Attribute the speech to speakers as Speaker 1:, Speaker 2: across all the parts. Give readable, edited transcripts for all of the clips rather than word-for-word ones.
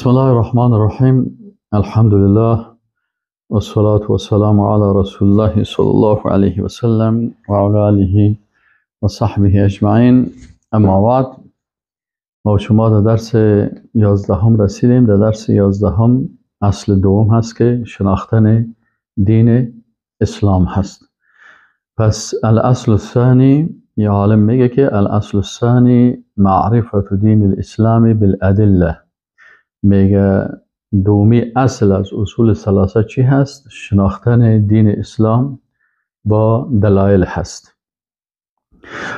Speaker 1: بسم الله الرحمن الرحیم. الحمد لله والصلاة والسلام على رسول الله صلی الله علیه و سلم و علی آله و صحبه اجمعین. اما بعد، ما شما در درس 11 رسیدیم. در درس 11 اصل دوم هست که شناختن دین اسلام هست. پس الاصل الثانی، یا عالم میگه که الاصل الثانی معرفت دین الاسلام بالادله. میگه دومی اصل از اصول ثلاثه چی هست؟ شناختن دین اسلام با دلایل هست.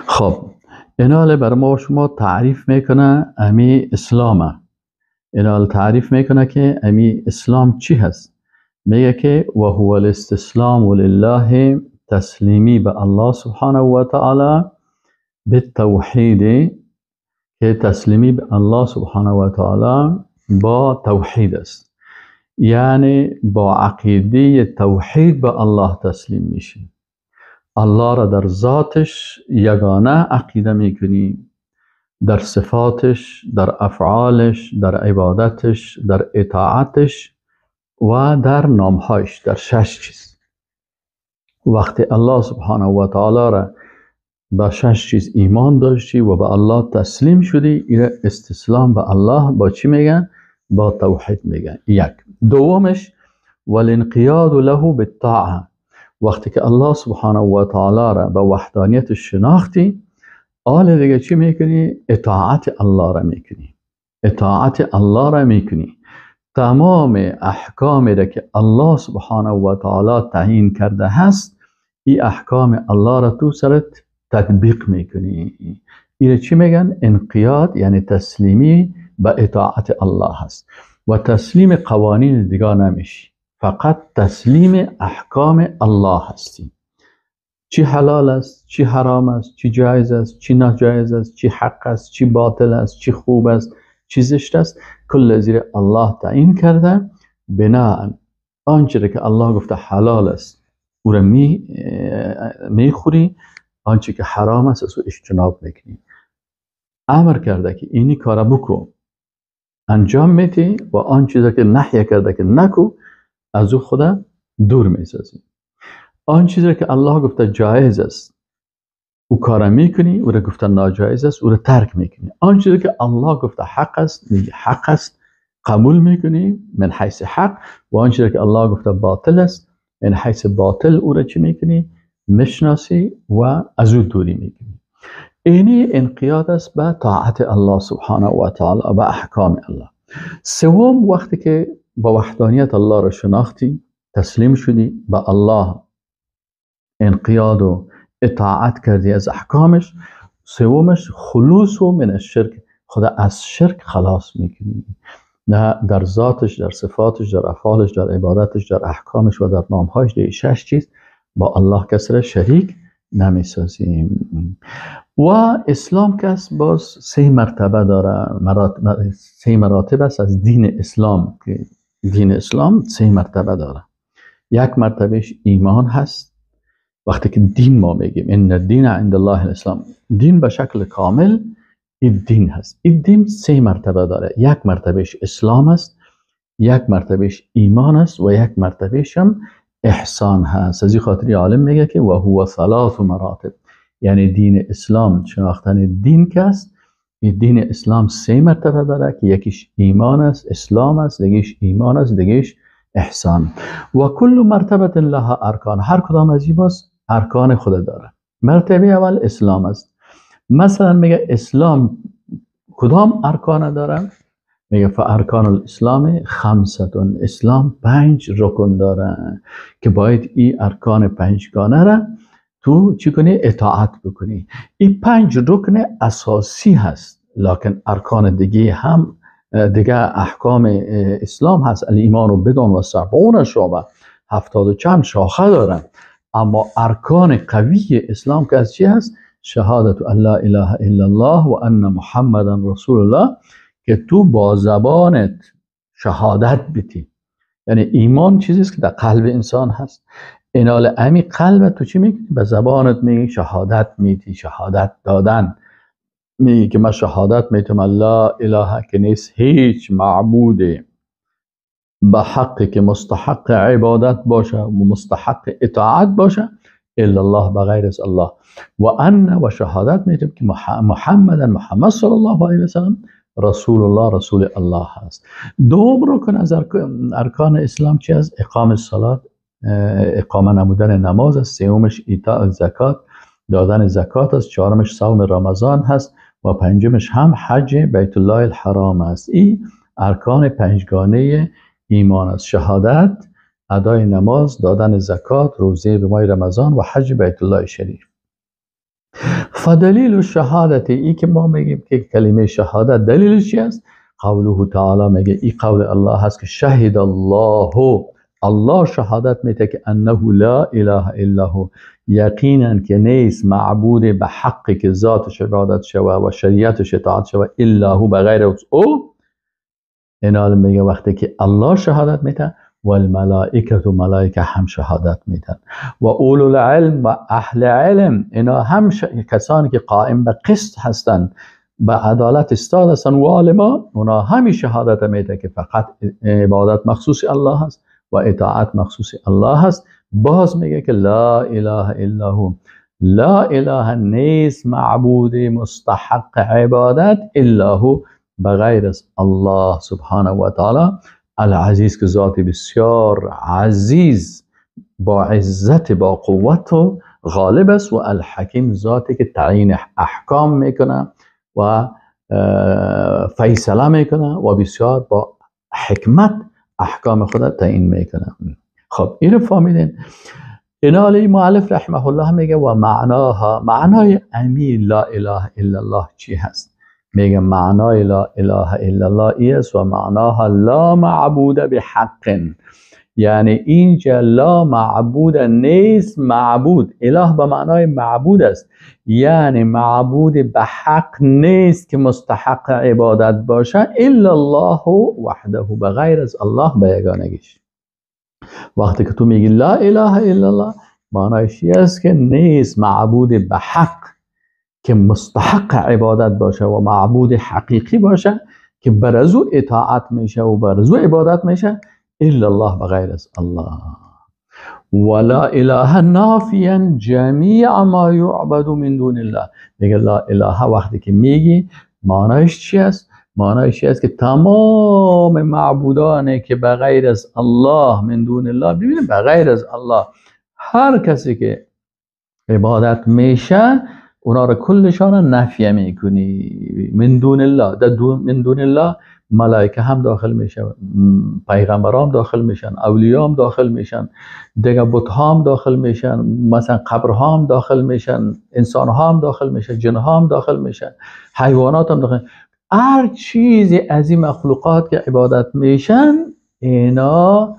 Speaker 1: خب اینال بر ما و شما تعریف میکنه امی اسلامه. اینال تعریف میکنه که امی اسلام چی هست. میگه که و هو الاستسلام لله، تسلیمی به الله سبحانه و تعالی بالتوحید، که تسلیمی به الله سبحانه و تعالی با توحید است. یعنی با عقیده توحید به الله تسلیم میشیم. الله را در ذاتش یگانه عقیده میکنیم، در صفاتش، در افعالش، در عبادتش، در اطاعتش و در نامهایش، در 6 چیز. وقتی الله سبحانه و تعالی را با 6 چیز ایمان داشتی و به الله تسلیم شدی، این استسلام به الله با چی میگن؟ با توحید میگن. یک. دومش والانقیاد له بالطاعه. وقتی که الله سبحانه و تعالی را به وحدانیت شناختی، آل دیگه چی میکنی؟ اطاعت الله را میکنی. اطاعت الله را میکنی. تمام احکامی را که الله سبحانه و تعالی تعیین کرده هست، این احکام الله را تو سرت تطبیق میکنی. این چی میگن؟ انقیاد، یعنی تسلیمی به اطاعت الله هست. و تسلیم قوانین دیگه نمیشی، فقط تسلیم احکام الله هستی. چی حلال است، چی حرام است، چی جایز است، چی ناجایز است، چی حق است، چی باطل است، چی خوب است، چی زشت است، کل زیر الله تعیین کرده. بناء آنچه که الله گفته حلال است او را میخوری، آنچه که حرام است از او اجتناب میکنی. امر کرده که اینی کار بکن، انجام میدی، و آن چیزی که نهی کرده که نکو، از او خدا دور میسازی. آن چیزی که الله گفته جایز است او کار میکنی، او را گفته ناجایز است او را ترک میکنی. آن چیزی که الله گفته حق است، میگی حق است، قبول میکنی من حیث حق، و آن چیزی که الله گفته باطل است من حیث باطل او را چی میکنی؟ مشناسی و از او دوری میکنی. اینی انقیاد است به طاعت الله سبحانه و تعالی، به احکام الله. سوم، وقتی که با وحدانیت الله را شناختی، تسلیم شدی به الله، انقیاد و اطاعت کردی از احکامش. سومش خلوص و من الشرک، خدا از شرک خلاص میکنی. نه در ذاتش، در صفاتش، در افعالش، در عبادتش، در احکامش و در نامهایش، در 6 چیز با الله کسی را شریک نمیسازیم. و اسلام کس باز 3 مرتبه داره، 3 مراتب است از دین اسلام، که دین اسلام 3 مرتبه داره. یک مرتبهش ایمان هست. وقتی که دین ما میگیم ان الدین عند الله الاسلام، دین به شکل کامل این دین هست. این دین 3 مرتبه داره. یک مرتبهش اسلام است، یک مرتبهش ایمان است و یک مرتبهش هم احسان هست. از این خاطر عالم میگه که و هو 3 مراتب، یعنی دین اسلام، شناختن دین که است، این دین اسلام 3 مرتبه داره که یکیش ایمان است، اسلام است، دیگهش ایمان است، دیگهش احسان. و کل مرتبه لها ارکان، هر کدام از این باز ارکان خود داره. مرتبه اول اسلام است. مثلا میگه اسلام کدام ارکان داره؟ میگه فارکان الاسلام 5، اسلام 5 رکن داره که باید این ارکان 5 گانه را تو چی کنی؟ اطاعت بکنی. این 5 رکن اساسی هست، لکن ارکان دیگه هم دیگه احکام اسلام هست. الایمان و بدون و 70 شعبه، 70 و چند شاخه دارن. اما ارکان قوی اسلام که از چی هست؟ شهادت ان لا اله الا الله و ان محمدا رسول الله، که تو با زبانت شهادت بدی. یعنی ایمان چیزی است که در قلب انسان هست. اینال امی قلب تو چی میکنی؟ به زبانت میگی، شهادت میدی. شهادت دادن میگه که من شهادت میتونم لا اله که نیست هیچ معبود به حقی که مستحق عبادت باشه و مستحق اطاعت باشه الا الله بغیر از الله و شهادت میتونم که محمد صلی الله علیه و سلم رسول الله رسول الله هست. دوم رکن از ارکان اسلام چی است؟ اقام الصلات، اقامه نمودن نماز است. سومش ایتاء زکات، دادن زکات است. چهارمش صوم رمضان هست و پنجمش هم حج بیت الله الحرام است. این ارکان پنجگانه ایمان است: شهادت، ادای نماز، دادن زکات، روزه به ماه رمضان و حج بیت الله شریف. فدلیل الشهادت، ای که ما میگیم که کلمه شهادت دلیلش چی است؟ قوله تعالی میگه ای قول الله هست که شهد الله شهادت میده که انه لا اله الا هو، یقینا که نیست معبود به حقی که ذاتش عبادت شوه و شریعتش اطاعت شوه الا هو بغیر از او. اینا میگه وقتی که الله شهادت میده و الملائکه و ملائکه هم شهادت میدن و اولو العلم و اهل علم، اینا هم کسانی که قائم به قسط هستند، به عدالت استاد هستند و علما، اونا همی شهادت میده که فقط عبادت مخصوص الله هست و اطاعت مخصوص الله هست. باز میگه که لا اله الا هو، لا اله نیست معبود مستحق عبادت الا هو بغیر از الله سبحانه و تعالی العزیز که ذات بسیار عزیز با عزت با قوت و غالب است و الحکیم ذاتی که تعیین احکام میکنه و فیصله میکنه و بسیار با حکمت احکام خود تعیین میکنه. خب اینو فهمیدین؟ اینا علی مؤلف رحمه الله میگه و معنای امی لا اله الا الله چی هست؟ میگه معنای لا اله الا الله ای است و معناها لا معبود بحق، یعنی اینجا لا معبود نیست، معبود اله به معنای معبود است، یعنی معبود به حق نیست که مستحق عبادت باشه الا الله وحده، بغیر از الله به یگانگیش. وقتی که تو میگی لا اله الا الله معنایش است که نیست معبود به حق که مستحق عبادت باشه و معبود حقیقی باشه که بر از او اطاعت میشه و بر از او عبادت میشه الا الله بغیر از الله. ولا اله نافیا جمیع ما یعبد من دون الله. میگه لا اله وقتی که میگی معنایش چی است؟ معنایش است که تمام معبودانی که بغیر از الله من دون الله، ببینید بغیر از الله هر کسی که عبادت میشه اونا رو کلشان نفی میکنی. من دون الله، من دون الله ملائکه هم داخل میشه، پیغمبران داخل میشن، اولیاء هم داخل میشن، دیگه بت‌ها هم داخل میشن، مثلا قبرها هم داخل میشن، انسان‌ها هم داخل میشن، جن‌ها هم داخل میشن، حیوانات هم داخل. هر چیزی از این مخلوقات که عبادت میشن اینا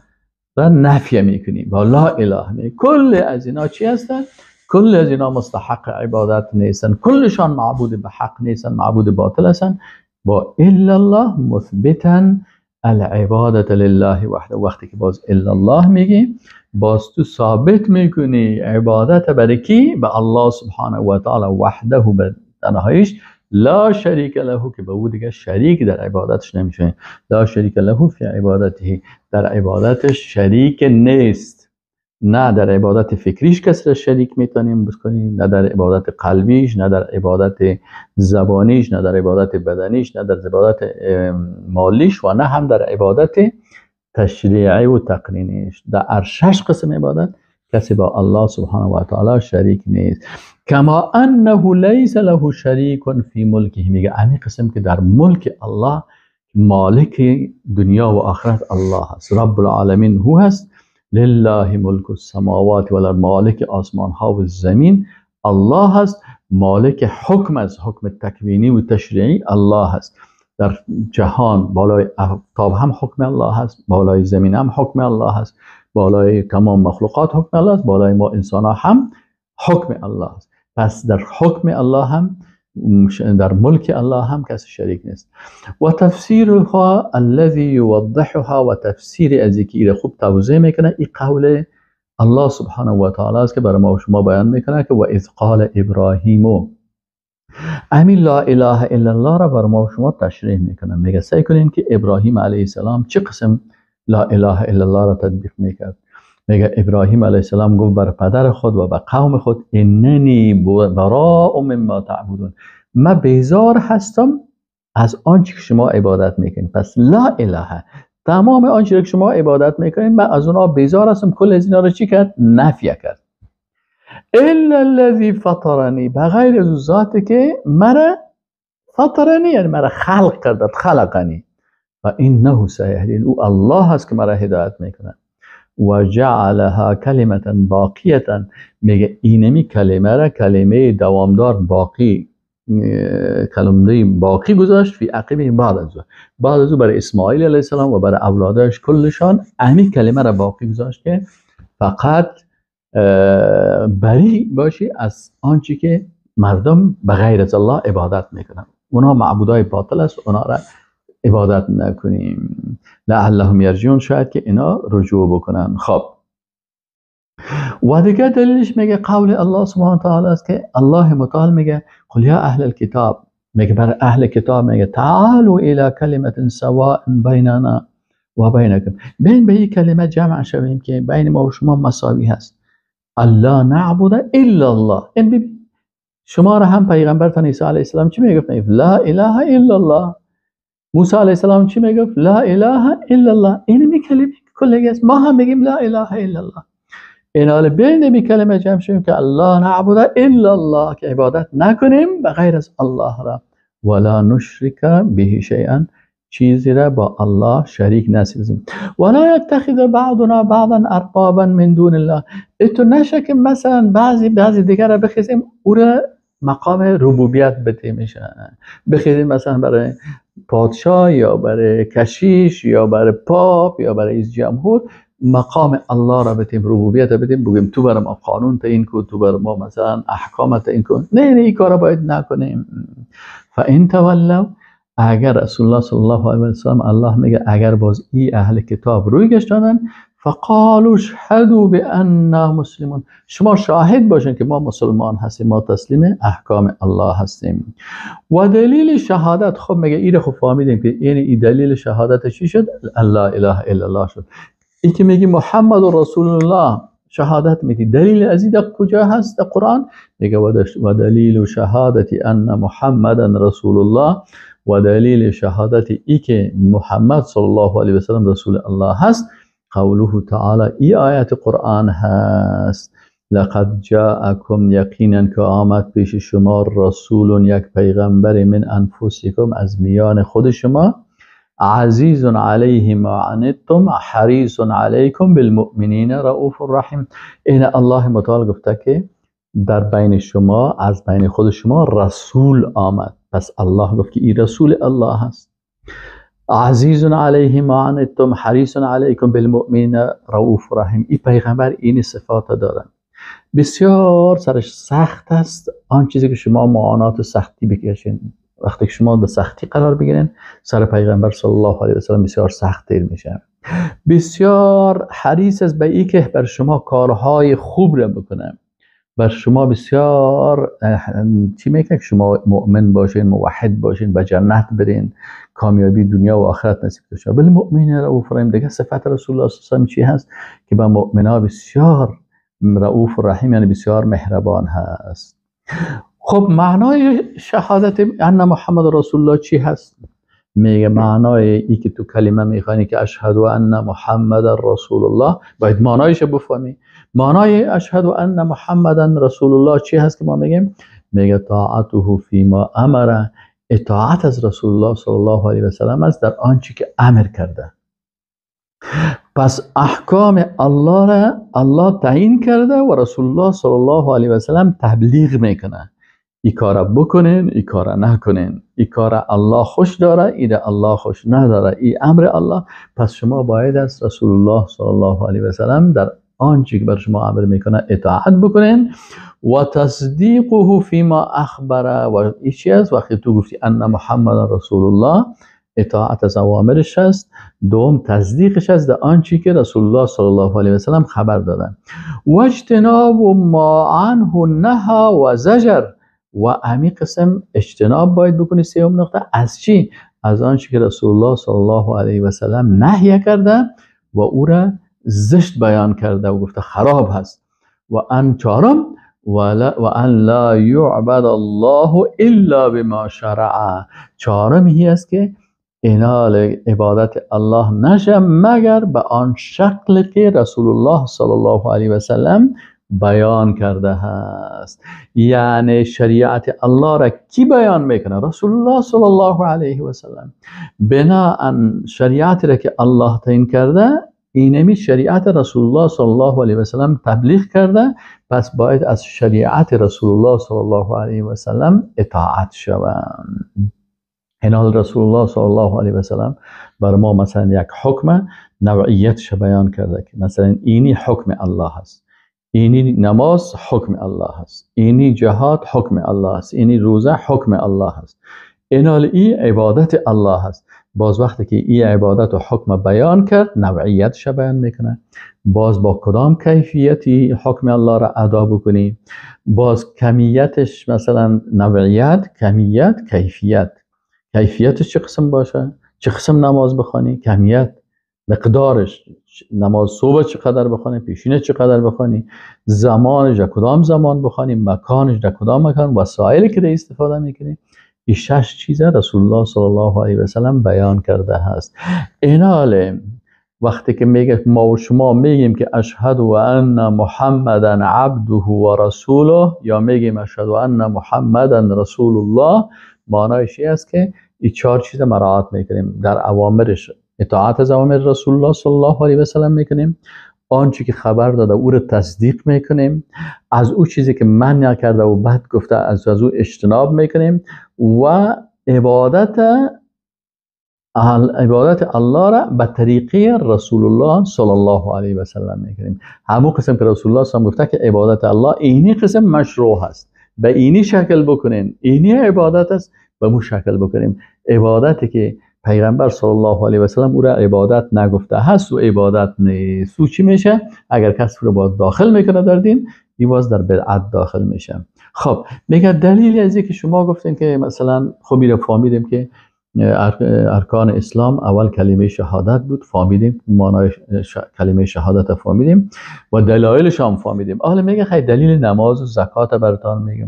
Speaker 1: را نفی میکنی با لا اله میکنی. کل از اینا چی هستن؟ کل از اینا مستحق عبادت نیستن، کلشان معبود به حق نیستن، معبود باطل هستن. با الا الله مثبتا العبادت لله وحده. وقتی که باز الا الله میگی باز تو ثابت میکنی عبادت برای کی؟ به الله سبحانه و تعالی وحده، به تنهاییش، لا شریک له که به او دیگه شریک در عبادتش نمیشه. لا شریک له فی عبادته، در عبادتش شریک نیست. نه در عبادت فکریش کسی را شریک میتونیم بکنیم، نه در عبادت قلبیش، نه در عبادت زبانیش، نه در عبادت بدنیش، نه در عبادت مالیش و نه هم در عبادت تشریعی و تقنینیش. در 6 قسم عبادت کسی با الله سبحانه و تعالی شریک نیست. کما انه لیس له شریک فی ملکه، میگه همین قسم که در ملک الله مالک دنیا و آخرت الله هست، رب العالمین هو هست. لله ملک السماوات والارض، مالک آسمان ها و زمین الله هست. مالک حکم از حکم تکوینی و تشریعی الله هست. در جهان بالای آفتاب هم حکم الله هست، بالای زمین هم حکم الله هست، بالای تمام مخلوقات حکم الله هست، بالای ما انسان ها هم حکم الله هست. پس در حکم الله هم، در ملک الله هم کسی شریک نیست. و تفسیرها الذي یوضحها، و تفسیر از که خوب توضیح میکنه این قول الله سبحانه و تعالی است که برای ما و شما بیان میکنه که و اذ قال ابراهیم همین لا اله الا الله را بر ما و شما تشریح میکنم. میگه سعی کنین که ابراهیم علیه السلام چه قسم لا اله الا الله را تطبیق میکرد. میگه ابراهیم علیه السلام گفت بر پدر خود و بر قوم خود اننی براء مما تعبدون، من بیزار هستم از آنچه که شما عبادت میکنید. پس لا اله، تمام آنچه که شما عبادت میکنید من از اونها بیزار هستم. کل از اینا رو چی کرد؟ نفی کرد. الا الذی فطرنی، بغیر از ذاتی که مرا فطرنی یعنی مرا خلق کرد، خلقنی، و انه سیهدین، او الله هست که مرا هدایت میکنه. و جعلها کلمه باقیه، میگه اینمی کلمه را کلمه دوامدار باقی، کلمه باقی گذاشت فی عقبه بعد از او برای اسماعیل علیه السلام و برای اولادش کلشان همین کلمه را باقی گذاشت که فقط بری باشی از آنچه که مردم بغیر از الله عبادت میکنن. اونا معبودای باطل است، اونا را عبادت نکنیم. لعلهم یرجعون، شاید که اینا رجوع بکنن. خب و دیگه دلیلش میگه قول الله سبحانه تعالی است که الله متعال میگه قل یا اهل الكتاب، میگه برای اهل کتاب میگه تعالوا الى کلمه سواء بیننا و بینکم، بین به یک کلمه جمع شویم که بین ما و شما مساوی هست. الله نعبد الا الله. این ببین شما را هم پیغمبرتان عیسی علیه السلام چی میگفت؟ لا اله الا الله. موسی علیه السلام چی میگفت؟ لا اله الا الله. این می کلمه کلی است، ما هم میگیم لا اله الا الله. این حال بین می کلمه جمع شویم که الله نعبد الا الله، که عبادت نکنیم بغیر از الله را، ولا نشرک به شیئا، چیزی را با الله شریک نسازیم. ولا یتخذ بعضنا بعضا اربابا من دون الله، تو نشه که مثلا بعضی دیگر را بخیزیم او را مقام ربوبیت بده میشه، بخیزیم مثلا برای پادشاه یا برای کشیش یا برای پاپ یا برای رئیس جمهور مقام الله را بدیم، ربوبیت بدیم، بگیم تو بر ما قانون تعیین کن، تو بر ما مثلا احکام تعیین کن. نه این کارا باید نکنیم. فان تولوا، اگر رسول الله صلی الله علیه و سلم الله میگه اگر باز این اهل کتاب روی گشتن، فقالوا اشهدوا بأننا مسلمون، شما شاهد باشین که ما مسلمان هستیم، ما تسلیم احکام الله هستیم. و دلیل شهادت، خب میگه این خب فهمیدیم که این دلیل شهادت چی شد؟ لا اله الا الله شد. این که میگی محمد رسول الله شهادت میگی، دلیل از این کجا هست در قرآن؟ میگه و دلیل شهادت ان محمدا رسول الله، و دلیل شهادت ای که محمد صلی الله علیه و سلم رسول الله هست قوله تعالی، ای آیت قرآن هست لقد جاءکم، یقینا که آمد پیش شما رسول، یک پیغمبر من انفسکم، از میان خود شما، عزیز علیه ما عنتم حریص علیکم بالمؤمنین رؤوف رحیم. این الله متعال گفته که در بین شما، از بین خود شما رسول آمد، پس الله گفت که این رسول الله هست. عزیز علیه ما عنتم حریص علیکم بالمؤمنین رؤوف رحیم. این پیغمبر این صفات دارن. بسیار سرش سخت است آن چیزی که شما معانات سختی بکشین. وقتی که شما به سختی قرار بگیرین، سر پیغمبر صلی الله علیه و سلم بسیار سخت تر میشه. بسیار حریص است به این که بر شما کارهای خوب را بکنه، بر شما بسیار چی میگه که شما مؤمن باشین، موحد باشین، به جنت برین، کامیابی دنیا و آخرت نصیب بشه. ولی مؤمن رؤوف رحیم، دیگه صفت رسول الله صلی الله علیه و سلم چی هست؟ که با مؤمنا بسیار رؤوف رحیم، یعنی بسیار مهربان هست. خب معنای شهادت ان محمد رسول الله چی هست؟ میگه معنای ای که تو کلمه میخوانی که اشهد ان محمد رسول الله، باید معنایش بفهمی. معنای اشهد ان محمد رسول الله چی هست که ما میگیم؟ میگه طاعته فیما امر، اطاعت از رسول الله صلی الله علیه و سلم است در آنچه که امر کرده. پس احکام الله را الله تعیین کرده و رسول الله صلی الله علیه و سلم تبلیغ میکنه. این کارا بکنین، این کارا نکنین، این کارا الله خوش داره، این الله خوش نداره، این امر الله. پس شما باید از رسول الله صلی الله علیه و سلم در آنچه که بر شما امر میکنه اطاعت بکنین و تصدیقه فیما اخبره. و این چی است؟ وقتی تو گفتی ان محمد رسول الله، اطاعت از اوامرش است، دوم تصدیقش است در آنچه که رسول الله صلی الله علیه و سلم خبر دادن. و اجتناب ما عنه نهى و زجر، و همین قسم اجتناب باید بکنی. سوم نقطه از چی؟ از آنچه که رسول الله صلی الله علیه و سلم نهی کرده و او را زشت بیان کرده و گفته خراب هست. و ان چهارم و ان لا یعبد الله الا بما شرع. چهارم هی است که اینال عبادت الله نشه مگر به آن شکل که رسول الله صلی الله علیه و سلم بیان کرده است. یعنی شریعت الله را کی بیان میکنه؟ رسول الله صلی الله علیه و سلم. بناء شریعت را که الله تعیین کرده، اینمی شریعت رسول الله صلی الله علیه و سلم تبلیغ کرده، پس باید از شریعت رسول الله صلی الله علیه و سلم اطاعت شود. اینال رسول الله صلی الله علیه و سلم بر ما مثلا یک حکم نوعیتش بیان کرده که مثلا اینی حکم الله هست، اینی نماز حکم الله هست، اینی جهاد حکم الله هست، اینی روزه حکم الله هست. اینال ای عبادت الله هست. باز وقتی که این عبادت و حکم بیان کرد، نوعیتش بیان میکنه. باز با کدام کیفیتی حکم الله را ادا بکنی؟ باز کمیتش، مثلا نوعیت، کمیت، کیفیت. کیفیتش چه قسم باشه؟ چه قسم نماز بخوانی؟ کمیت، مقدارش، نماز صبح چقدر بخوانی، پیشینه چقدر بخوانی، زمانش کدام زمان بخوانی، مکانش کدام مکان، وسایلی که استفاده میکنی. این 6 چیز رسول الله صلی الله علیه و سلم بیان کرده هست. اینال وقتی که میگه ما و شما میگیم که اشهد و ان محمدن عبده و رسوله، یا میگیم اشهد و ان محمدن رسول الله، معنایش این است که این 4 چیز مراعات میکنیم. در اوامرش اطاعت از اوامر رسول الله صلی الله علیه و سلم میکنیم، آنچه که خبر داده او رو تصدیق میکنیم، از او چیزی که منع کرده و بد گفته از او اجتناب میکنیم، و عبادت الله را به طریقه رسول الله صلی الله علیه و سلم میکنیم. همون قسم که رسول الله صلی الله علیه و سلم گفته که عبادت الله اینی قسم مشروع هست، به اینی شکل بکنین، اینی عبادت است، به مو شکل بکنیم. عبادتی که پیغمبر صلی الله علیه و سلم او را عبادت نگفته هست و عبادت نیست، او چی میشه؟ اگر کسی رو باید داخل میکنه در دین، این باز در بدعت داخل میشه. خب میگه دلیلی از اینکه شما گفتین که مثلا خب میره فهمیدیم که ارکان اسلام اول کلمه شهادت بود، فهمیدیم معنای کلمه شهادت فهمیدیم و دلایلش هم فهمیدیم. حالا میگه خیلی دلیل نماز و زکات براتون میگم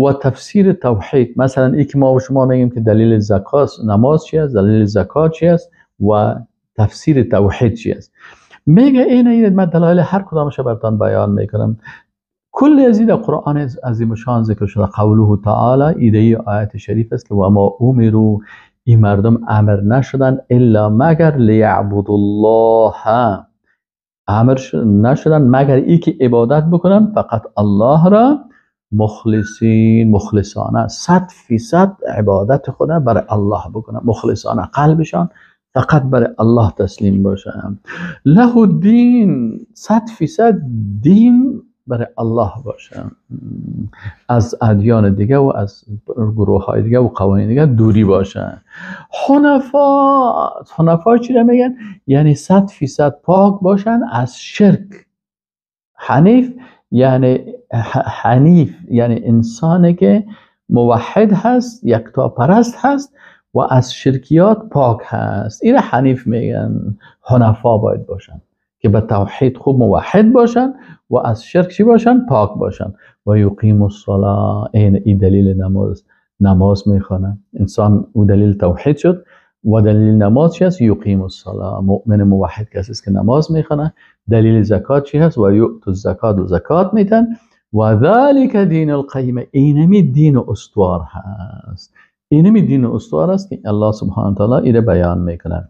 Speaker 1: و تفسیر توحید. مثلا این که ما و شما میگیم که دلیل زکات نماز چی است، دلیل زکات چی است و تفسیر توحید چی است. میگه این من دلایل هر کدامش براتون بیان میکنم. کل از این قرآن عظیم شان ذکر شده. قوله تعالی، ایده آیت شریف است که و ما امروا، این مردم امر نشدن الا مگر لیعبد الله، امر نشدن مگر ای که عبادت بکنن فقط الله را مخلصانه 100% عبادت خدا برای الله بکنن، مخلصانه، قلبشان فقط برای الله تسلیم باشن. له الدین، 100% دین برای الله باشن، از ادیان دیگه و از گروه های دیگه و قوانین دیگه دوری باشن. حنفا چی رو میگن؟ یعنی 100% پاک باشن از شرک. حنیف یعنی انسانی که موحد هست، یکتا پرست هست و از شرکیات پاک هست. این حنیف میگن. حنفا باید باشن که به توحید خوب موحد باشن و از شرک چی باشن؟ پاک باشن. و یقیم الصلاة، این دلیل نماز میخوانن. انسان او دلیل توحید شد و دلیل نماز چی هست؟ یقیم الصلاة، مؤمن موحد کسی است که نماز میخوانه. دلیل زکات چی هست؟ و یؤتوا الزکات، و زکات میتن. و ذلک دین القیم، اینمی دین استوار هست. اینمی دین استوار است که الله سبحانه و تعالی اینو بیان میکنه.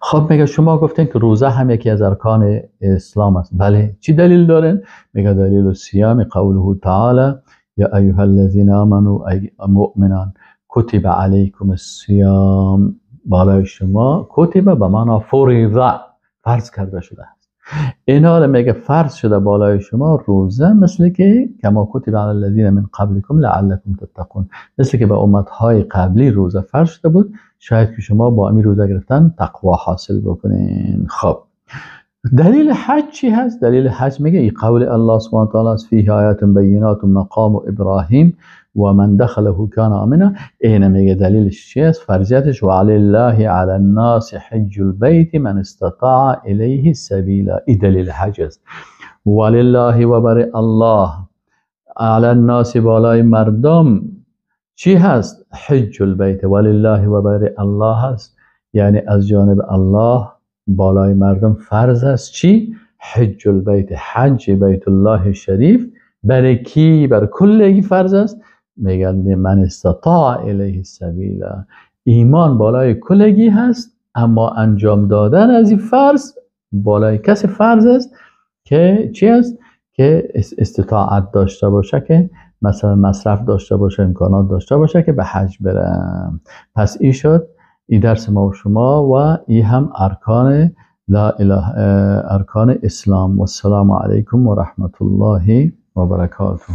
Speaker 1: خب میگه شما گفتین که روزه هم یکی از ارکان اسلام است. بله، چی دلیل دارین؟ میگه دلیل الصیام قوله تعالی یا ایها الذین آمنوا، ای مؤمنان، کتب علیکم الصیام، بالای شما کتب به معنی فرض، فرض کرده شده است. این حال میگه فرض شده بالای شما روزه، مثل که کما کتب علی الذین من قبلکم لعلکم تتقون، مثل که به امتهای قبلی روزه فرض شده بود، شاید که شما با امیر روزه گرفتن تقوا حاصل بکنین. خب دلیل حج چی هست؟ دلیل حج میگه ای قول الله سبحانه و تعالی است فیه آیات بینات مقام ابراهیم و من دخله کان آمنا. این میگه دلیلش چی است؟ فرضیتش وعلی الله علی الناس حج البیت من استطاع الیه سبیلا. این دلیل حج است. ولله و بر الله علی الناس بالای مردم چی هست؟ حج البیت. ولله و بر الله هست، یعنی از جانب الله بالای مردم فرض است چی؟ حج البیت، حج بیت الله شریف. برای کی؟ بر کلگی فرض است. میگن من استطاع الیه سبیلا. ایمان بالای کلگی هست، اما انجام دادن از این فرض بالای کسی فرض است که چی است؟ که استطاعت داشته باشه، که مثلا مصرف داشته باشه، امکانات داشته باشه که به حج برم. پس این شد این درس ما و شما، و این هم ارکان لا اله ارکان اسلام. و السلام علیکم و رحمت الله و برکاته.